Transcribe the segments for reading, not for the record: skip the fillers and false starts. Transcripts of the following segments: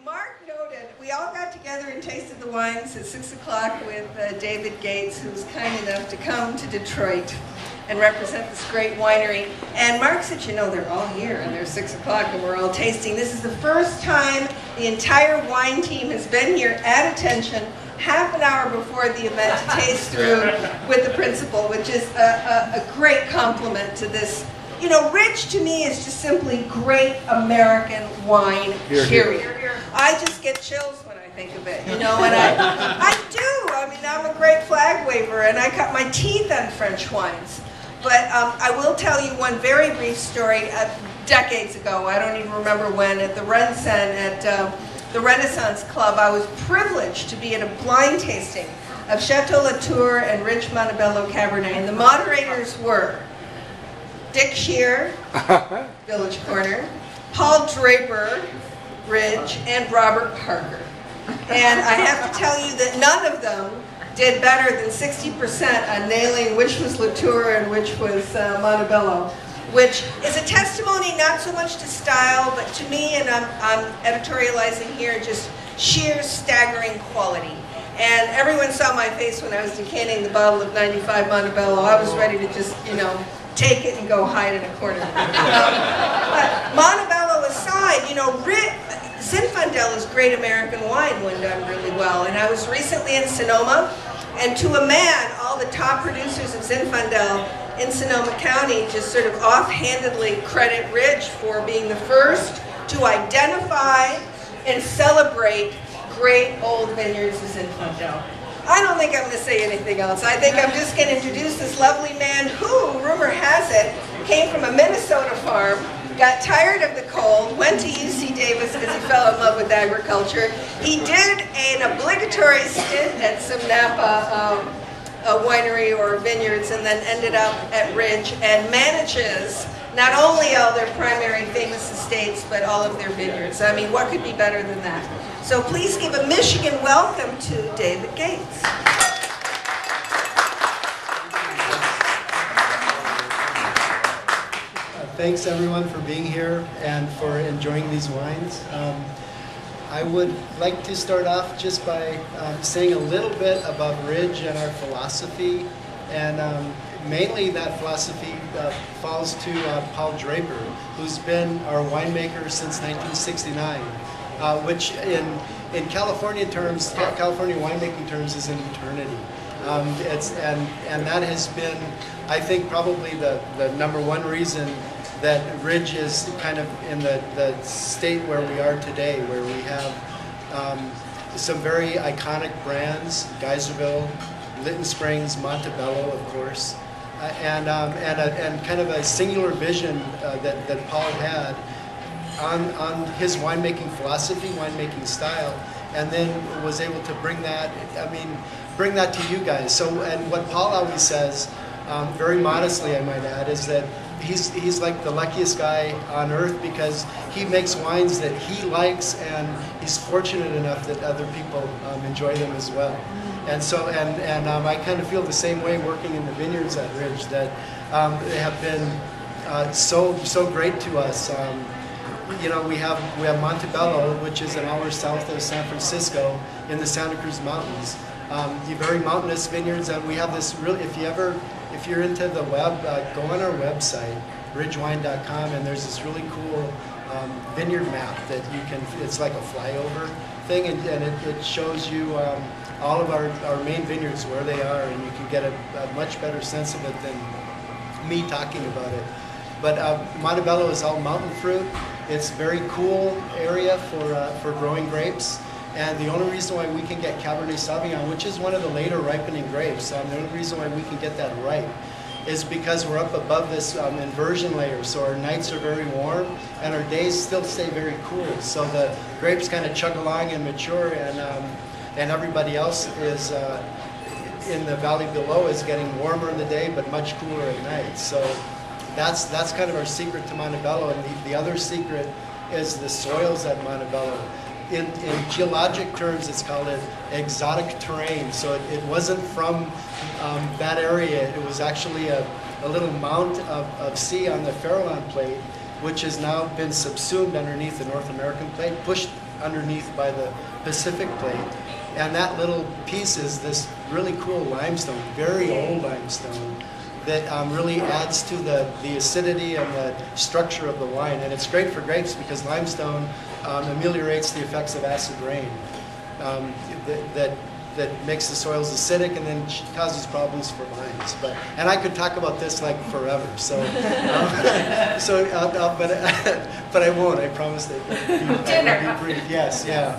Mark noted, we all got together and tasted the wines at 6 o'clock with David Gates, who was kind enough to come to Detroit and represent this great winery. And Mark said, you know, they're all here and they're 6 o'clock and we're all tasting. This is the first time the entire wine team has been here at attention half an hour before the event to taste through with the principal, which is a great compliment to this. You know, Ridge to me is just simply great American wine, period. I just get chills when I think of it, you know, and I do. I mean, I'm a great flag waver, and I cut my teeth on French wines. But I will tell you one very brief story. Decades ago, I don't even remember when, at the Ridge Zins at the Renaissance Club, I was privileged to be at a blind tasting of Chateau Latour and Ridge Monte Bello Cabernet, and the moderators were Dick Shear, Village Corner, Paul Draper, Ridge, and Robert Parker. And I have to tell you that none of them did better than 60% on nailing which was Latour and which was Monte Bello, which is a testimony not so much to style, but to me, and I'm editorializing here, just sheer staggering quality. And everyone saw my face when I was decanting the bottle of 95 Monte Bello. I was ready to just, you know, take it and go hide in a corner. But Monte Bello aside, you know, Zinfandel is great American wine when done really well. And I was recently in Sonoma, and to a man, all the top producers of Zinfandel in Sonoma County just sort of offhandedly credit Ridge for being the first to identify and celebrate great old vineyards of Zinfandel. I don't think I'm going to say anything else. I think I'm just going to introduce this lovely man who, rumor has it, came from a Minnesota farm, got tired of the cold, went to UC Davis because he fell in love with agriculture. He did an obligatory stint at some Napa winery or vineyards, and then ended up at Ridge and manages not only all their primary famous estates, but all of their vineyards. I mean, what could be better than that? So please give a Michigan welcome to David Gates. Thanks everyone for being here and for enjoying these wines. I would like to start off just by saying a little bit about Ridge and our philosophy, and mainly that philosophy falls to Paul Draper, who's been our winemaker since 1969, which in California terms, California winemaking terms, is an eternity. And that has been, I think, probably the number one reason that Ridge is kind of in the state where we are today, where we have some very iconic brands, Geyserville, Lytton Springs, Monte Bello, of course, and kind of a singular vision that Paul had on his winemaking philosophy, winemaking style, and then was able to bring that, bring that to you guys. So, and what Paul always says, very modestly I might add, is that he's like the luckiest guy on earth because he makes wines that he likes, and he's fortunate enough that other people enjoy them as well. And so, and I kind of feel the same way working in the vineyards at Ridge, that they have been so great to us. You know, we have Monte Bello, which is an hour south of San Francisco in the Santa Cruz Mountains. Very mountainous vineyards, and we have this really, if you're into the web, go on our website, ridgewine.com, and there's this really cool vineyard map that you can, it's like a flyover thing, and it shows you all of our main vineyards, where they are, and you can get a much better sense of it than me talking about it. But Monte Bello is all mountain fruit. It's a very cool area for growing grapes. And the only reason why we can get Cabernet Sauvignon, which is one of the later ripening grapes, the only reason why we can get that right is because we're up above this inversion layer. So our nights are very warm and our days still stay very cool. So the grapes kind of chug along and mature, and everybody else is in the valley below is getting warmer in the day but much cooler at night. So that's kind of our secret to Monte Bello. And the other secret is the soils at Monte Bello. In geologic terms, it's called an exotic terrain. So it wasn't from that area. It was actually a little mount of sea on the Farallon Plate, which has now been subsumed underneath the North American Plate, pushed underneath by the Pacific Plate. And that little piece is this really cool limestone, very old limestone, that really adds to the acidity and the structure of the wine. And it's great for grapes because limestone ameliorates the effects of acid rain that makes the soils acidic and then causes problems for vines. And I could talk about this like forever. So, but I won't. I promise that I will be brief. Yes, yeah.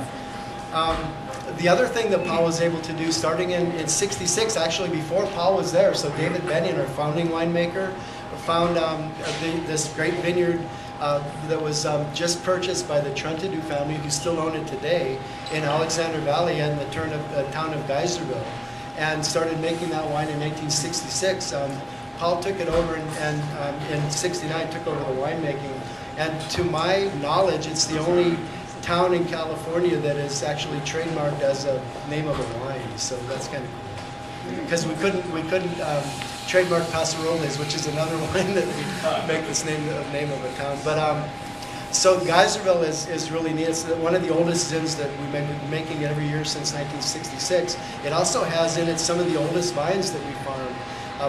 The other thing that Paul was able to do, starting in '66, actually before Paul was there, so David Bennion, our founding winemaker, found this great vineyard that was just purchased by the Trentadue family, who still own it today, in Alexander Valley in the town of Geyserville, and started making that wine in 1966. Paul took it over and in '69 took over the winemaking. And to my knowledge, it's the only town in California that is actually trademarked as a name of a wine. So that's kind of cool. Because we couldn't trademark Paso Robles, which is another wine that we make this name of a town. But so Geyserville is really neat. It's one of the oldest zins that we've been making every year since 1966. It also has in it some of the oldest vines that we farm,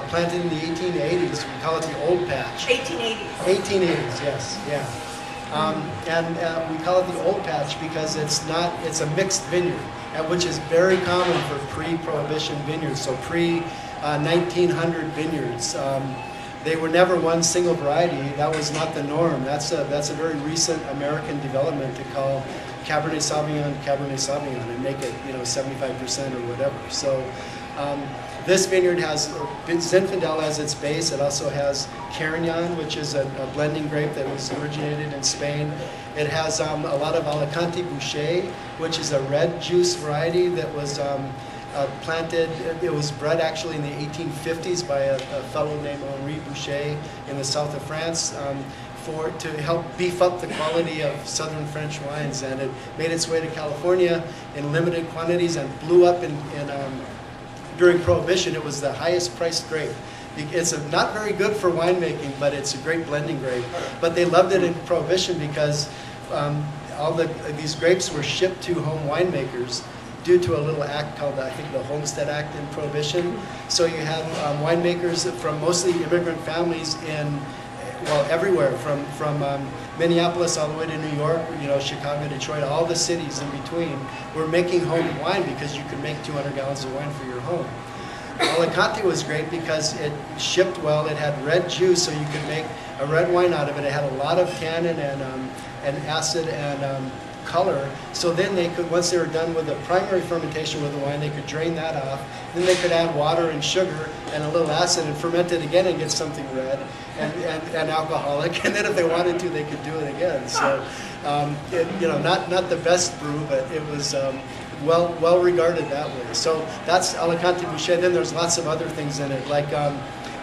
planted in the 1880s. We call it the Old Patch. 1880s. 1880s, yes, yeah. And we call it the Old Patch because it's a mixed vineyard, which is very common for pre-Prohibition vineyards, so pre-1900 vineyards. They were never one single variety. That was not the norm. That's a very recent American development to call Cabernet Sauvignon and make it 75% or whatever. So this vineyard has Zinfandel as its base. It also has Carignan, which is a blending grape that was originated in Spain. It has a lot of Alicante Bouschet, which is a red juice variety that was planted. It was bred actually in the 1850s by a fellow named Henri Boucher in the south of France to help beef up the quality of southern French wines. And it made its way to California in limited quantities and blew up during Prohibition. It was the highest priced grape. It's not very good for winemaking, but it's a great blending grape. But they loved it in Prohibition because these grapes were shipped to home winemakers due to a little act called, I think, the Homestead Act in Prohibition. So you have winemakers from mostly immigrant families everywhere, from Minneapolis all the way to New York, Chicago, Detroit, all the cities in between, were making home wine because you could make 200 gallons of wine for your home. Alicante was great because it shipped well. It had red juice, so you could make a red wine out of it. It had a lot of tannin and acid and color. So then they could, once they were done with the primary fermentation with the wine, they could drain that off. Then they could add water and sugar and a little acid and ferment it again and get something red and alcoholic. And then if they wanted to, they could do it again. So, not the best brew, but it was well regarded that way. So that's Alicante Bouschet. Then there's lots of other things in it, like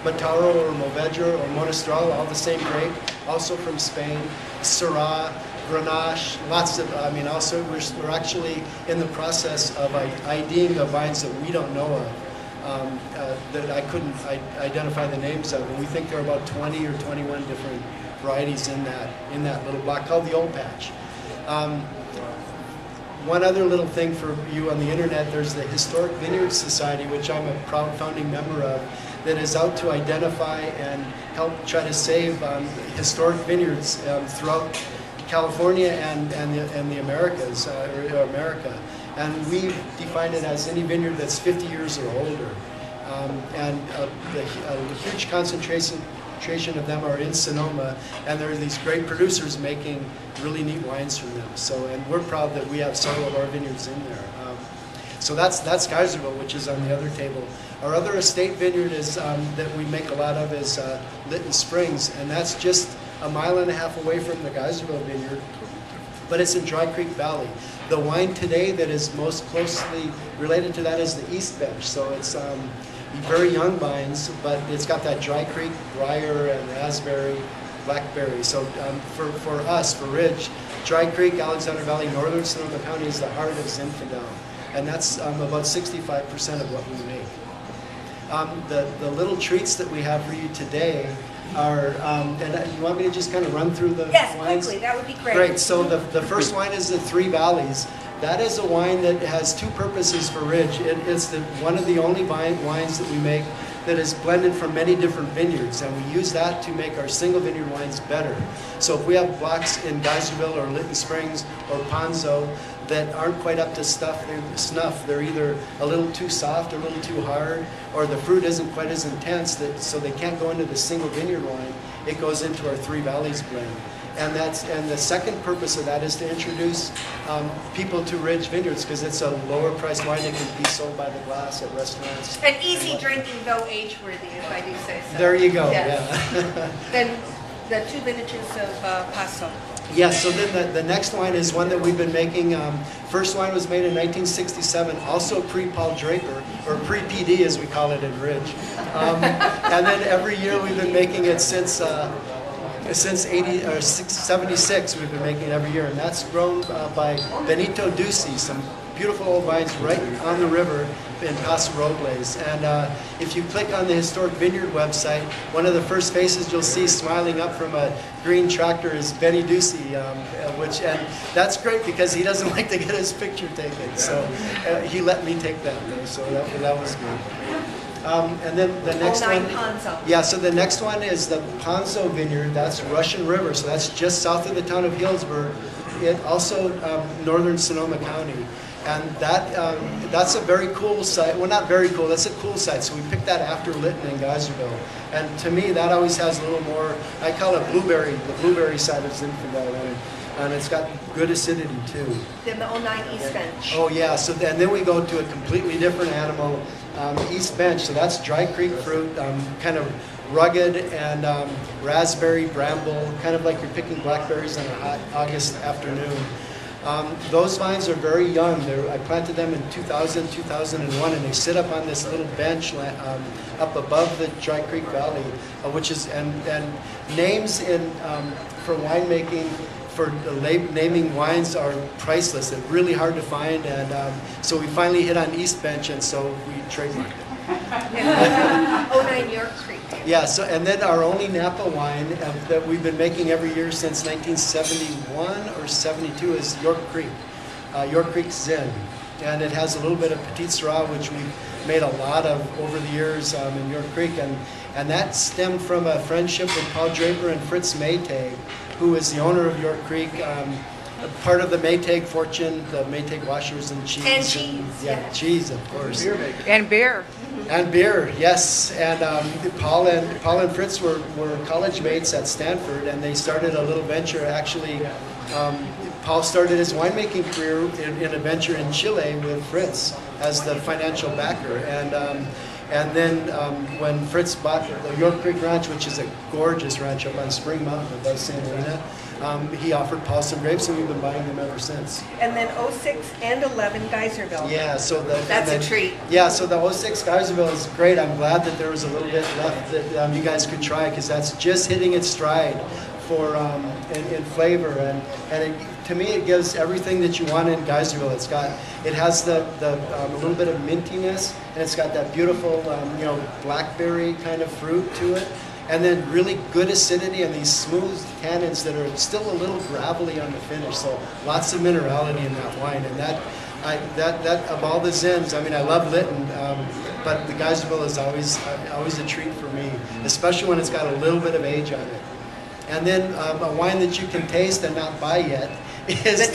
Mataro or Movedra or Monastral, all the same grape, also from Spain. Syrah, Grenache, lots of, also we're actually in the process of IDing the vines that we don't know of, that I couldn't identify the names of, and we think there are about 20 or 21 different varieties in that little block called the Old Patch. One other little thing for you on the internet, there's the Historic Vineyards Society, which I'm a proud founding member of, that is out to identify and help try to save historic vineyards throughout California and the Americas, or America. And we've defined it as any vineyard that's 50 years or older. And a huge concentration of them are in Sonoma, and there are these great producers making really neat wines from them. So, and we're proud that we have several of our vineyards in there. So that's Geyserville, which is on the other table. Our other estate vineyard is that we make a lot of is Lytton Springs, and that's just a mile and a half away from the Geyserville vineyard, but it's in Dry Creek Valley. The wine today that is most closely related to that is the East Bench. So it's very young vines, but it's got that Dry Creek, briar, and raspberry, blackberry. So for us, for Ridge, Dry Creek, Alexander Valley, northern Sonoma County is the heart of Zinfandel. And that's about 65% of what we make. The little treats that we have for you today and you want me to just kind of run through the Yes, wines? quickly, that would be great. Great, so the first wine is the Three Valleys. That is a wine that has two purposes for Ridge. It's one of the only wines that we make that is blended from many different vineyards, and we use that to make our single vineyard wines better. So if we have blocks in Geyserville or Lytton Springs or Ponzo that aren't quite up to snuff, they're either a little too soft or a little too hard, or the fruit isn't quite as intense, so they can't go into the single vineyard wine, it goes into our Three Valleys blend. And the second purpose of that is to introduce people to Ridge Vineyards, because it's a lower priced wine that can be sold by the glass at restaurants. And easy drinking, though age-worthy, if I do say so. There you go, yes. yeah. Then the two vintages of Paso. Yeah, so then the next wine is one that we've been making. First wine was made in 1967, also pre-Paul Draper, or pre-PD as we call it in Ridge. And then every year we've been making it since 76, we've been making it every year, and that's grown by Benito Ducey, some beautiful old vines right on the river in Paso Robles. And if you click on the Historic Vineyard website, one of the first faces you'll see smiling up from a green tractor is Benny Ducey, and that's great because he doesn't like to get his picture taken. So he let me take that, though, so that was good. And then the next one, Ponzo. yeah. So the next one is the Ponzo Vineyard. That's Russian River. So that's just south of the town of Healdsburg. It also northern Sonoma County, and that's a very cool site. Well, not very cool. That's a cool site. So we picked that after Lytton and Geyserville. And to me, that always has a little more. I call it blueberry. The blueberry side of Zinfandel, and it's got good acidity too. Then the 09 East Bench. Oh yeah. So then we go to a completely different animal. East Bench, so that's dry creek fruit, kind of rugged and raspberry, bramble, kind of like you're picking blackberries on a hot August afternoon. Those vines are very young. I planted them in 2000, 2001, and they sit up on this little bench up above the Dry Creek Valley, which is, and names for winemaking, for naming wines are priceless. They're really hard to find, and so we finally hit on East Bench, and so we trademarked it. 09 York Creek. Yeah, so and then our only Napa wine that we've been making every year since 1971 or 72 is York Creek, York Creek Zin, and it has a little bit of Petit Syrah, which we've made a lot of over the years in York Creek, and that stemmed from a friendship with Paul Draper and Fritz Maytag, who is the owner of York Creek, part of the Maytag fortune, the Maytag washers and cheese. And cheese, yeah, cheese, of course. And beer. And beer, yes. And Paul and Fritz were college mates at Stanford, and they started a little venture. Actually, Paul started his winemaking career in a venture in Chile with Fritz as the financial backer. And then when Fritz bought the York Creek Ranch, which is a gorgeous ranch up on Spring Mountain above Santa Ana, he offered Paul some grapes, and we've been buying them ever since. And then 06 and 11 Geyserville. Yeah, so that's a treat. Yeah, so the 06 Geyserville is great. I'm glad that there was a little bit left that you guys could try, because that's just hitting its stride for in flavor, and to me it gives everything that you want in Geyserville. It has the a little bit of mintiness, and it's got that beautiful blackberry kind of fruit to it, and then really good acidity and these smooth tannins that are still a little gravelly on the finish. So lots of minerality in that wine, and that of all the Zins, I mean, I love Lytton, but the Geyserville is always a treat for me, especially when it's got a little bit of age on it. And then a wine that you can taste and not buy yet is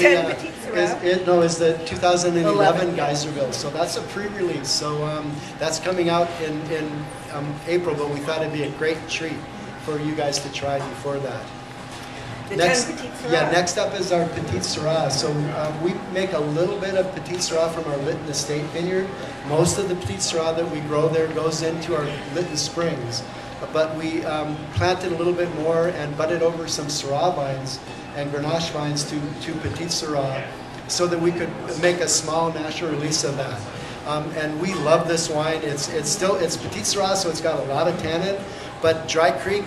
the 2011 Geyserville. So that's a pre-release. So that's coming out in April, but we thought it'd be a great treat for you guys to try before that. Next, Petit Syrah. Yeah, next up is our Petit Syrah. So we make a little bit of Petit Syrah from our Lytton Estate Vineyard. Most of the Petit Syrah that we grow there goes into our Lytton Springs. But we planted a little bit more and budded over some Syrah vines and Grenache vines to Petit Syrah, so that we could make a small national release of that. And we love this wine. It's Petit Syrah, so it's got a lot of tannin, but Dry Creek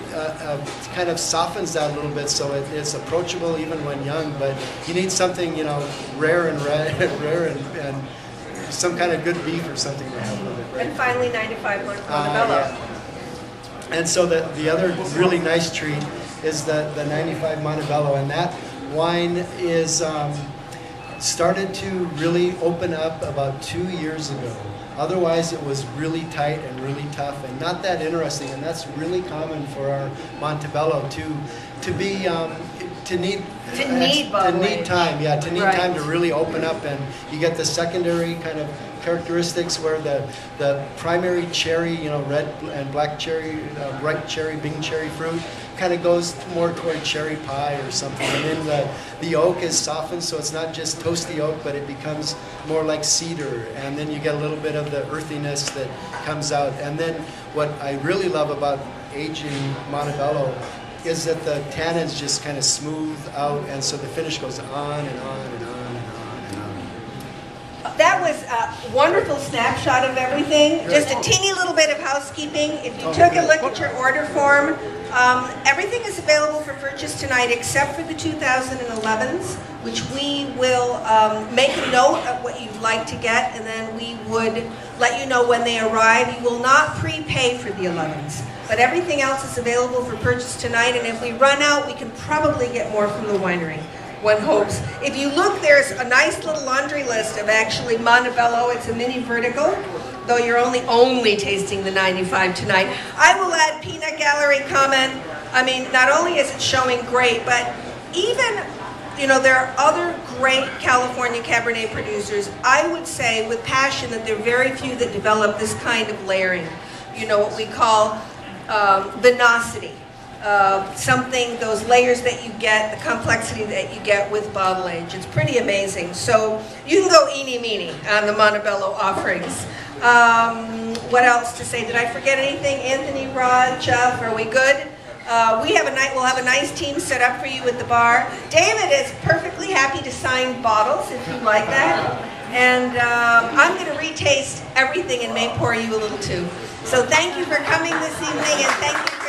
kind of softens that a little bit, so it's approachable even when young. But you need something rare and some kind of good beef or something to have with it. Right? And finally, 95 Monte Bello. Yeah. And so the other really nice treat is the 95 Monte Bello, and that wine is started to really open up about 2 years ago. Otherwise, it was really tight and really tough and not that interesting, and that's really common for our Monte Bello to need time, yeah, to need time to really open up, and you get the secondary kind of characteristics where the primary cherry, you know, red and black cherry, ripe cherry, Bing cherry fruit, kind of goes more toward cherry pie or something. And then the oak is softened, so it's not just toasty oak, but it becomes more like cedar. And then you get a little bit of the earthiness that comes out. And then what I really love about aging Monte Bello is that the tannins just kind of smooth out, and so the finish goes on and on and on. That was a wonderful snapshot of everything. Good. Just a teeny little bit of housekeeping. If you took a look at your order form, everything is available for purchase tonight except for the 2011s, which we will make a note of what you'd like to get, and then we would let you know when they arrive. You will not prepay for the 11s, but everything else is available for purchase tonight, and if we run out, we can probably get more from the winery. One hopes. If you look, there's a nice little laundry list of actually Monte Bello. It's a mini vertical, though you're only tasting the 95 tonight. I will add peanut gallery comment. I mean, not only is it showing great, but even, you know, there are other great California Cabernet producers. I would say with passion that there are very few that develop this kind of layering. You know, what we call vinosity. Something, those layers that you get, the complexity that you get with bottle age. It's pretty amazing. So you can go eeny meeny on the Monte Bello offerings. What else to say? Did I forget anything? Anthony, Rod, Jeff, are we good? We'll have a nice team set up for you at the bar. David is perfectly happy to sign bottles if you'd like that. And I'm going to retaste everything and may pour you a little too. So thank you for coming this evening, and thank you.